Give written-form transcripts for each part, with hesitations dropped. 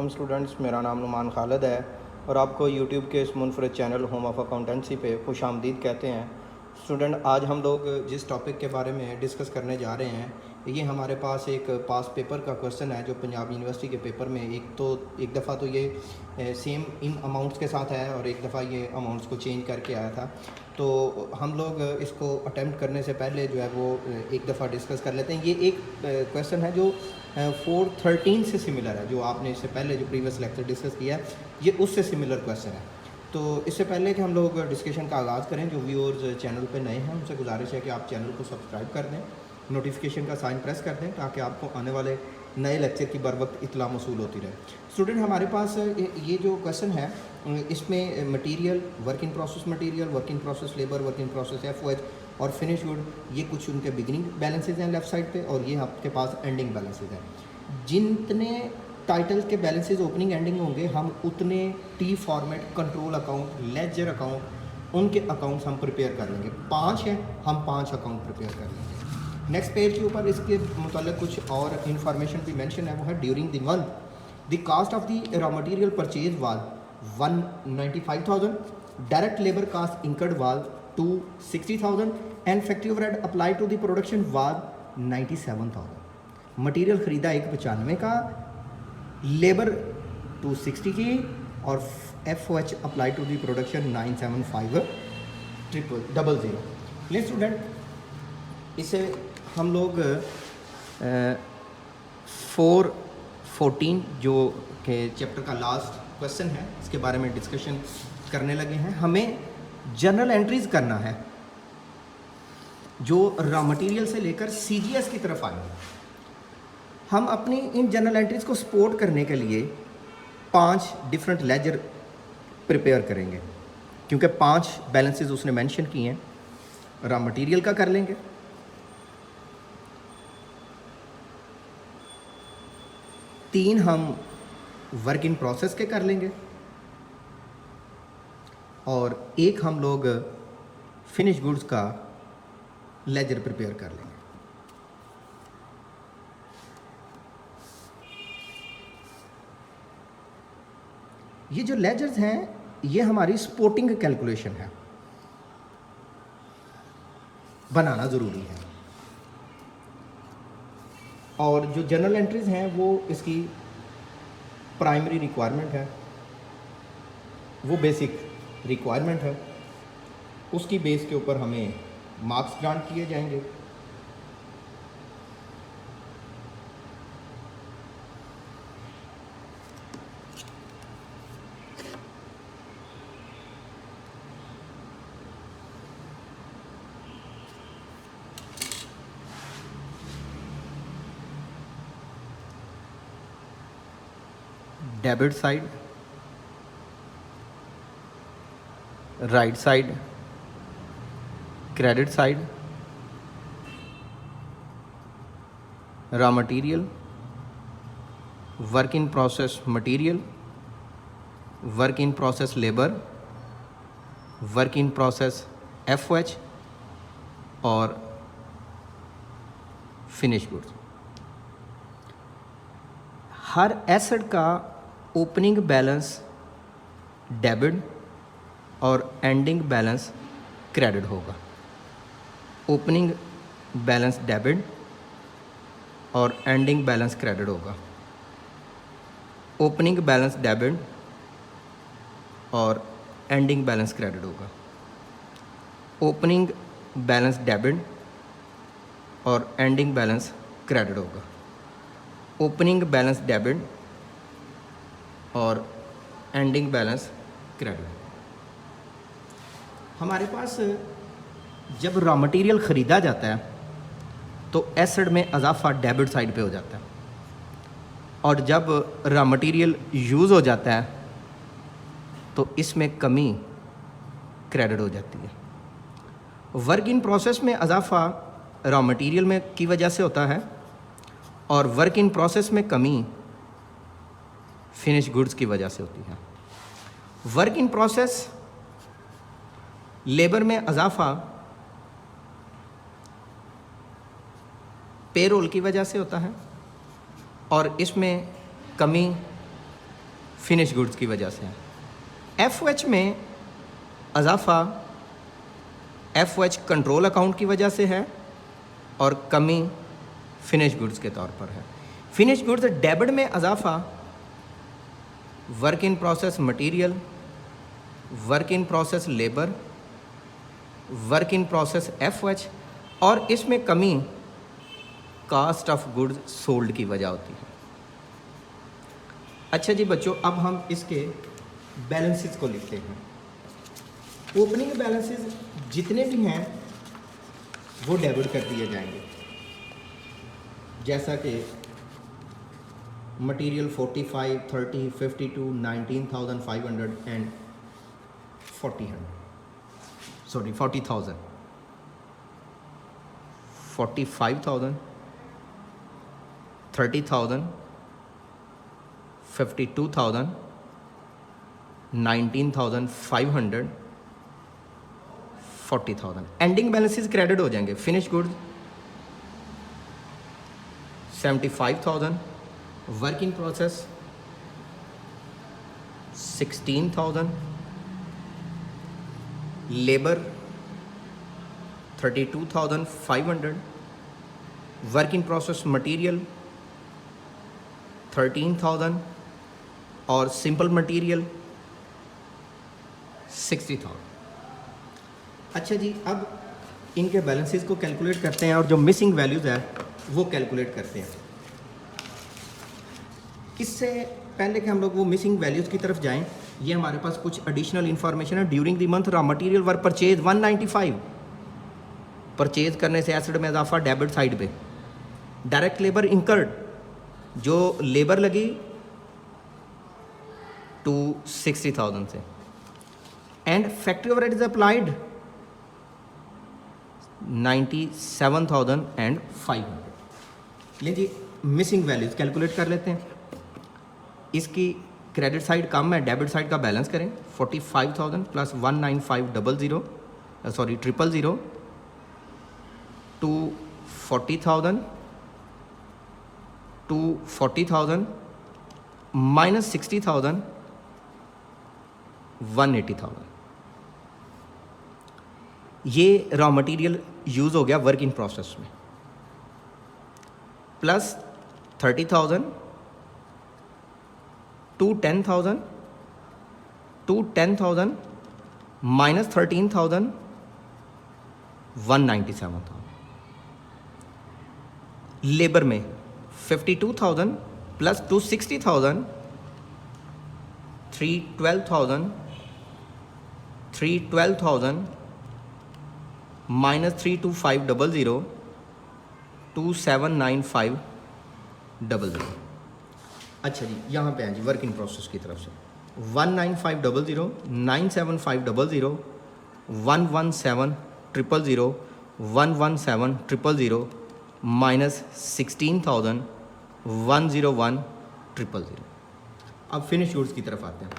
Students, मेरा नाम नुमान खालिद है और आपको यूट्यूब के इस मुनफरद चैनल होम ऑफ़ अकाउंटेंसी पे खुश आमदीद कहते हैं। स्टूडेंट, आज हम लोग जिस टॉपिक के बारे में डिस्कस करने जा रहे हैं, ये हमारे पास एक पास पेपर का क्वेश्चन है जो पंजाब यूनिवर्सिटी के पेपर में एक दफ़ा तो ये सेम इन अमाउंट्स के साथ आया और एक दफ़ा ये अमाउंट्स को चेंज करके आया था। तो हम लोग इसको अटेम्प्ट करने से पहले जो है वो एक दफ़ा डिस्कस कर लेते हैं। ये एक क्वेश्चन है जो 413 से सिमिलर है, जो आपने इससे पहले जो प्रीवियस लेक्चर डिस्कस किया है, ये उससे सिमिलर क्वेश्चन है। तो इससे पहले कि हम लोग डिस्कशन का आगाज़ करें, जो व्यूअर्स चैनल पे नए हैं उनसे गुजारिश है कि आप चैनल को सब्सक्राइब कर दें, नोटिफिकेशन का साइन प्रेस कर दें ताकि आपको आने वाले नए लेक्चर की बर वक्त इतला मसूल होती रहे। स्टूडेंट, हमारे पास ये जो क्वेश्चन है इसमें material, work in process material, work in process labour, work in process FOH और फिनिश गुड, ये कुछ उनके बिगिनिंग बैलेंसेज हैं लेफ़्ट साइड पे, और ये आपके पास एंडिंग बैलेंसेज हैं। जितने टाइटल के बैलेंसेज ओपनिंग एंडिंग होंगे, हम उतने T format, control account, ledger account, उनके अकाउंट्स हम प्रिपेयर कर लेंगे। 5 हैं, हम 5 अकाउंट प्रिपेयर कर लेंगे। नेक्स्ट पेज के ऊपर इसके मतलब कुछ और इन्फॉर्मेशन भी मेंशन है, वो है during the month the cost of the raw material purchase was 195,000, direct labour cost incurred was 260,000 and factory overhead apply to the production was 97,000। Material ख़रीदा 195 का, लेबर 260 की और FOH apply to the production 975,000। ले student, इसे हम लोग 414 जो के चैप्टर का लास्ट क्वेश्चन है, इसके बारे में डिस्कशन करने लगे हैं। हमें जर्नल एंट्रीज करना है जो रॉ मटेरियल से लेकर सीजीएस की तरफ आएंगे। हम अपनी इन जर्नल एंट्रीज को सपोर्ट करने के लिए 5 डिफरेंट लेजर प्रिपेयर करेंगे, क्योंकि 5 बैलेंसेस उसने मेंशन किए हैं। रॉ मटेरियल का कर लेंगे, 3 हम वर्क इन प्रोसेस के कर लेंगे और 1 हम लोग फिनिश गुड्स का लेजर प्रिपेयर कर लेंगे। ये जो लेजर्स हैं, ये हमारी सपोर्टिंग कैलकुलेशन है, बनाना ज़रूरी है। और जो जर्नल एंट्रीज हैं वो इसकी प्राइमरी रिक्वायरमेंट है, वो बेसिक रिक्वायरमेंट है, उसकी बेस के ऊपर हमें मार्क्स ग्रांट किए जाएंगे। Debit side, right side, credit side, raw material, work in process material, work in process labour, work in process FOH और फिनिश गुड्स। हर एसेट का ओपनिंग बैलेंस डेबिट और एंडिंग बैलेंस क्रेडिट होगा। Opening balance debit और ending balance credit होगा। Opening balance debit और ending balance credit होगा। Opening balance debit और ending balance credit होगा। ओपनिंग बैलेंस डेबिट और एंडिंग बैलेंस क्रेडिट। हमारे पास जब रॉ मटेरियल ख़रीदा जाता है तो एसेट में इजाफा डेबिट साइड पे हो जाता है, और जब रॉ मटेरियल यूज़ हो जाता है तो इसमें कमी क्रेडिट हो जाती है। वर्क इन प्रोसेस में इजाफा रॉ मटेरियल में की वजह से होता है और वर्क इन प्रोसेस में कमी फिनिश गुड्स की वजह से होती है। वर्क इन प्रोसेस लेबर में इजाफा पेरोल की वजह से होता है और इसमें कमी फिनिश गुड्स की वजह से है। FOH में इजाफा FOH कंट्रोल अकाउंट की वजह से है और कमी फिनिश गुड्स के तौर पर है। फिनिश गुड्स डेबिट में इजाफा work in process material, work in process labour, work in process FOH और इसमें कमी कास्ट ऑफ गुड्स सोल्ड की वजह होती है। अच्छा जी बच्चों, अब हम इसके बैलेंसेस को लिखते हैं। ओपनिंग बैलेंसेस जितने भी हैं वो डेबिट कर दिए जाएंगे, जैसा कि material 45, 30, 52, 19,500 and 40,000 45,000, 30,000, 52,000, 19,500, 40,000। Ending balances credit हो जाएंगे। Finish goods 75,000, work in process 16,000, labour 32,500, work in process material 13,000 और सिंपल मटेरियल 60,000। अच्छा जी, अब इनके बैलेंसेस को कैलकुलेट करते हैं और जो मिसिंग वैल्यूज़ है वो कैलकुलेट करते हैं। इससे पहले कि हम लोग वो मिसिंग वैल्यूज़ की तरफ जाएं, ये हमारे पास कुछ एडिशनल इन्फॉर्मेशन है। During the month raw material were purchase 195, purchase करने से एसेट में इजाफा डेबिट साइड पे। डायरेक्ट लेबर इंकर्ड, जो लेबर लगी 260,000 से, and factory overhead is applied 97,500। लीजिए मिसिंग वैल्यूज कैलकुलेट कर लेते हैं। इसकी क्रेडिट साइड कम है, डेबिट साइड का बैलेंस करें। 45,000 प्लस 195,000 टू 40,000 माइनस 60,000 180,000। ये रॉ मटेरियल यूज़ हो गया वर्क इन प्रोसेस में, प्लस 30,000 टू 10,000 माइनस 13,000 197,000। लेबर में 52,000 प्लस 260,000 312,000 माइनस 325,000 2795,000। अच्छा जी, यहाँ पे हैं जी वर्क इन प्रोसेस की तरफ से 195,000 975,000 117,000 117,000 माइनस 16,000 101,000। अब फिनिश गुड्स की तरफ आते हैं।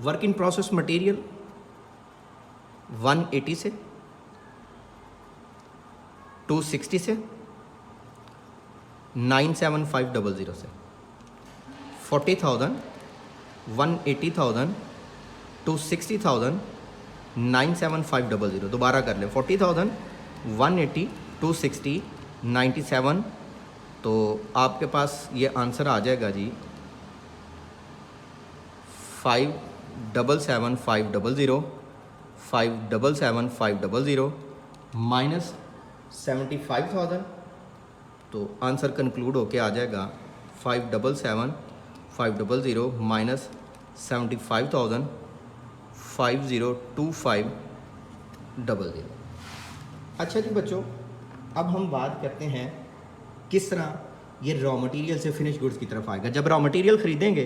वर्क इन प्रोसेस मटेरियल 180 से 260 से 97,500 से 40,000 180,000 260,000 97,500। दोबारा कर लें, 40,000 180 260 97। तो आपके पास ये आंसर आ जाएगा जी 577,500 577,500 माइनस 75,000। तो आंसर कंक्लूड होके आ जाएगा 577,500 माइनस 75,000 5025,000। अच्छा जी बच्चों, अब हम बात करते हैं किस तरह ये रॉ मटेरियल से फिनिश गुड्स की तरफ आएगा। जब रॉ मटेरियल ख़रीदेंगे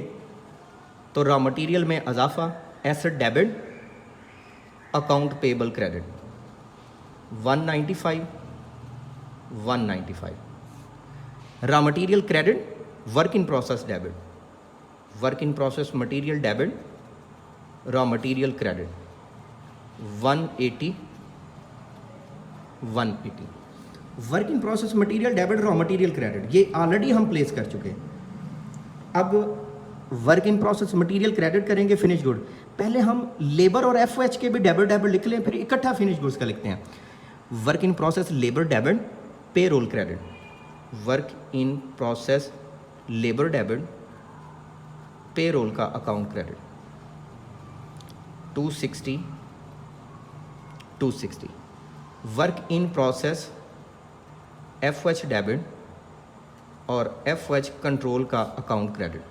तो रॉ मटेरियल में इजाफा asset debit account payable credit 195 raw material credit work in process debit, work in process material debit raw material credit 180 work in process material debit raw material credit, ये already हम place कर चुके हैं। अब work in process material credit करेंगे finish good. पहले हम labour और एफ के भी डेबिट लिख लें, फिर इकट्ठा फिनिश गुड्स का लिखते हैं। Work in process labour debit, payroll credit. Work in process labour debit, payroll का account credit 260। Work in process F debit और एफ कंट्रोल का अकाउंट क्रेडिट।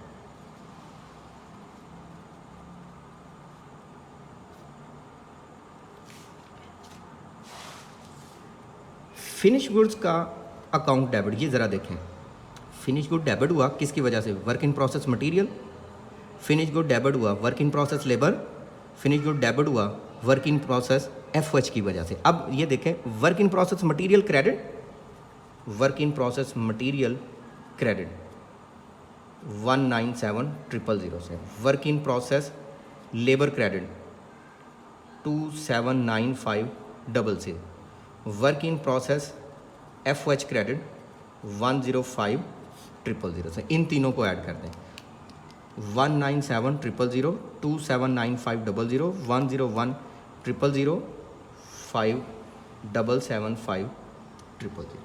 फिनिश गुड्स का अकाउंट डेबिट, ये ज़रा देखें, फिनिश गुड डेबिट हुआ किसकी वजह से? Work in process material. Finish good debit हुआ work in process labour. Finish good debit हुआ वर्क इन प्रोसेस एफ की वजह से। अब ये देखें, work in process material credit, work in process material credit 197,000 से। Work in process labour credit 2795 से। Work in process F credit 105,000 से। इन तीनों को ऐड कर दें, 197,000, 279500, 101,000, 5,775,000।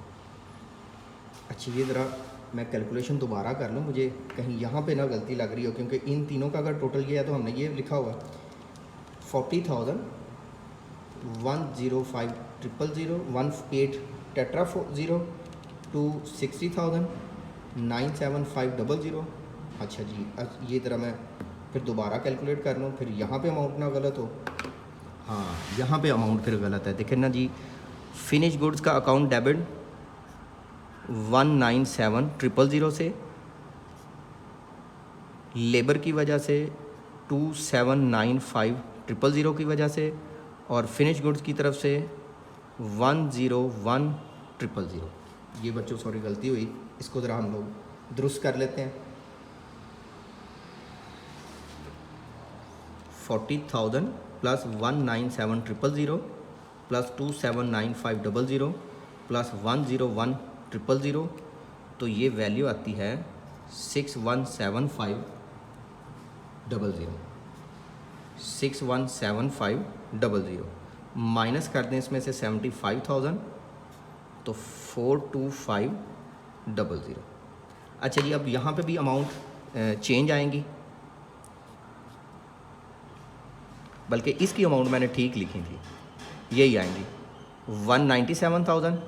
अच्छा, ये ज़रा मैं कैलकुलेशन दोबारा कर लूँ, मुझे कहीं यहाँ पे ना गलती लग रही हो, क्योंकि इन तीनों का अगर टोटल किया तो हमने ये लिखा हुआ 40,000, 105,000, 18 टेट्रा 0, 260,000, 97500। अच्छा जी, ये तरह मैं फिर दोबारा कैलकुलेट कर लूँ, फिर यहाँ पे अमाउंट ना गलत हो। हाँ, यहाँ पे अमाउंट फिर गलत है, देखें ना जी। फिनिश गुड्स का अकाउंट डेबिट 197,000 से, लेबर की वजह से 2795,000 की वजह से, और फिनिश गुड्स की तरफ से 101,000। ये बच्चों सॉरी गलती हुई, इसको ज़रा हम लोग दुरुस्त कर लेते हैं। 40,000 प्लस 197,000 प्लस 279500 प्लस 101,000, तो ये वैल्यू आती है 617500। 617500 माइनस कर दें इसमें से 75,000, तो 42500। अच्छा जी, अब यहाँ पे भी अमाउंट चेंज आएंगी, बल्कि इसकी अमाउंट मैंने ठीक लिखी थी, यही आएंगी 197,000,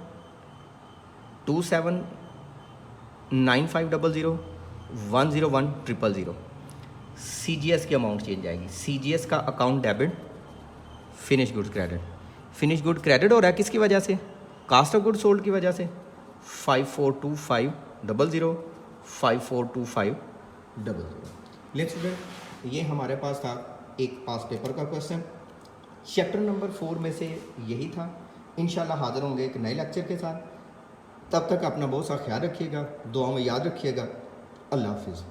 279500, 101,000। CGS की अमाउंट चेंज आएगी। CGS का account debit, finish goods credit. Finish good credit हो रहा है किसकी वजह से? कास्ट ऑफ गुड सोल्ड की वजह से 542500, 542500। लेट्स स्टूडेंट, ये हमारे पास था एक पास पेपर का क्वेश्चन, चैप्टर नंबर 4 में से यही था। इंशाल्लाह हाज़िर होंगे एक नए लेक्चर के साथ। तब तक अपना बहुत सा ख्याल रखिएगा, दुआ में याद रखिएगा। अल्लाह हाफिज़।